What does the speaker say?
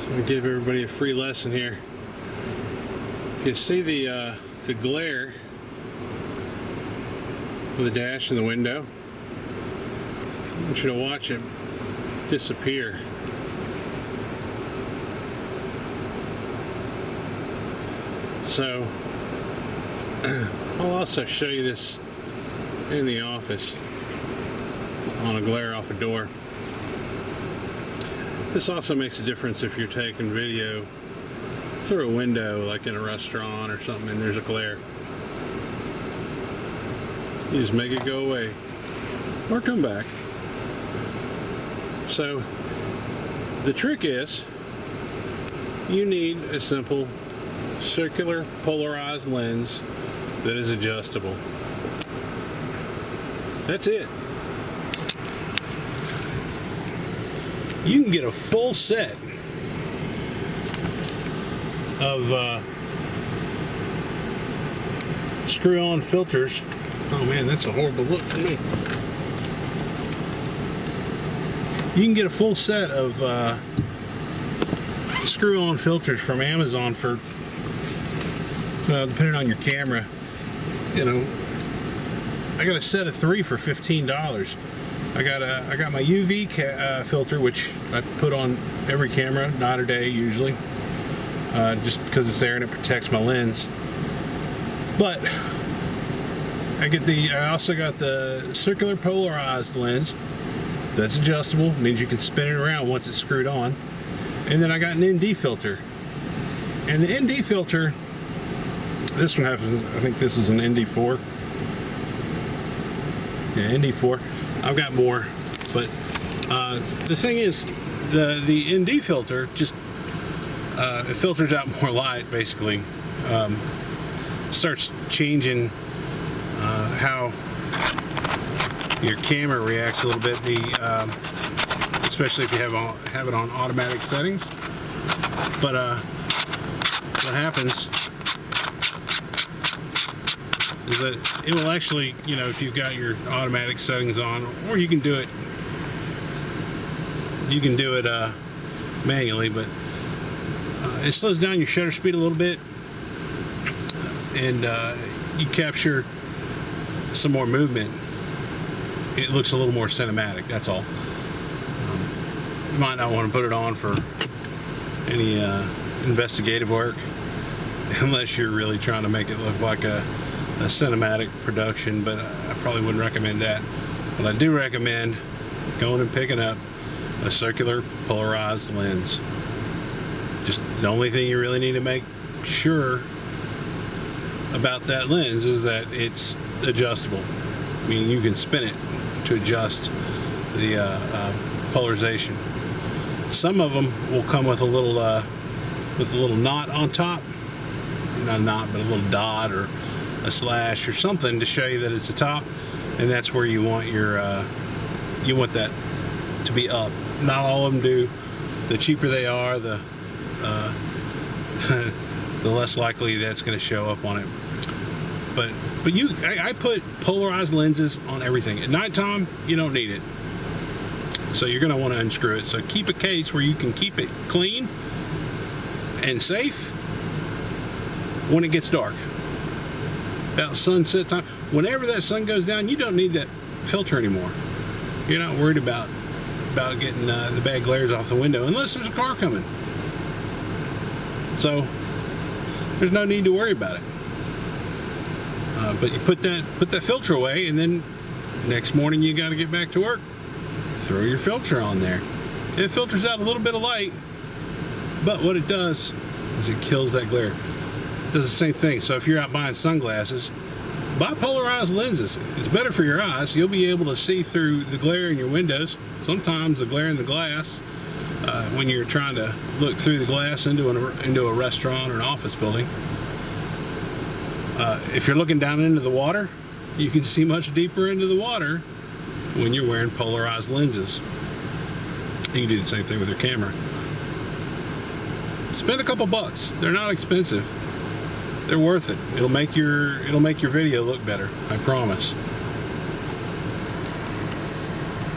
I'm gonna give everybody a free lesson here. If you see the glare of the dash in the window, I want you to watch it disappear. So I'll also show you this in the office on a glare off a door. This also makes a difference if you're taking video through a window, like in a restaurant or something, and there's a glare. You just make it go away or come back. So the trick is you need a simple circular polarized lens that is adjustable. That's it. You can get a full set of screw-on filters. Oh man, that's a horrible look for me. You can get a full set of screw-on filters from Amazon for, depending on your camera, you know. I got a set of 3 for $15. I got my UV filter, which I put on every camera, night or day usually, just because it's there and it protects my lens. But I also got the circular polarized lens that's adjustable, means you can spin it around once it's screwed on. And then I got an ND filter, and the ND filter, this one happens, I think this is an ND4. Yeah, ND4. I've got more, but the thing is, the ND filter just it filters out more light, basically. Starts changing how your camera reacts a little bit. Especially if you have it on automatic settings. But what happens is that it will actually, you know, if you've got your automatic settings on, or you can do it manually, but it slows down your shutter speed a little bit, and you capture some more movement. It looks a little more cinematic, that's all. You might not want to put it on for any investigative work unless you're really trying to make it look like a cinematic production, but I probably wouldn't recommend that. But I do recommend going and picking up a circular polarized lens. Just the only thing you really need to make sure about that lens is that it's adjustable. I mean, you can spin it to adjust the polarization. Some of them will come with a little knot on top, not a knot, but a little dot or a slash or something to show you that it's a top, and that's where you want your you want that to be up. Not all of them do. The cheaper they are, the the less likely that's going to show up on it. But I put polarized lenses on everything. At nighttime, you don't need it, so you're going to want to unscrew it. So keep a case where you can keep it clean and safe when it gets dark. About sunset time, whenever that sun goes down, you don't need that filter anymore. You're not worried about getting the bad glares off the window unless there's a car coming. So there's no need to worry about it. But you put that filter away, and then next morning you got to get back to work. Throw your filter on there. It filters out a little bit of light, but what it does is it kills that glare. It does the same thing. So if you're out buying sunglasses, buy polarized lenses. It's better for your eyes. You'll be able to see through the glare in your windows. Sometimes the glare in the glass, when you're trying to look through the glass into a restaurant or an office building. If you're looking down into the water, you can see much deeper into the water when you're wearing polarized lenses. You can do the same thing with your camera. Spend a couple bucks. They're not expensive. They're worth it. It'll make your video look better, I promise.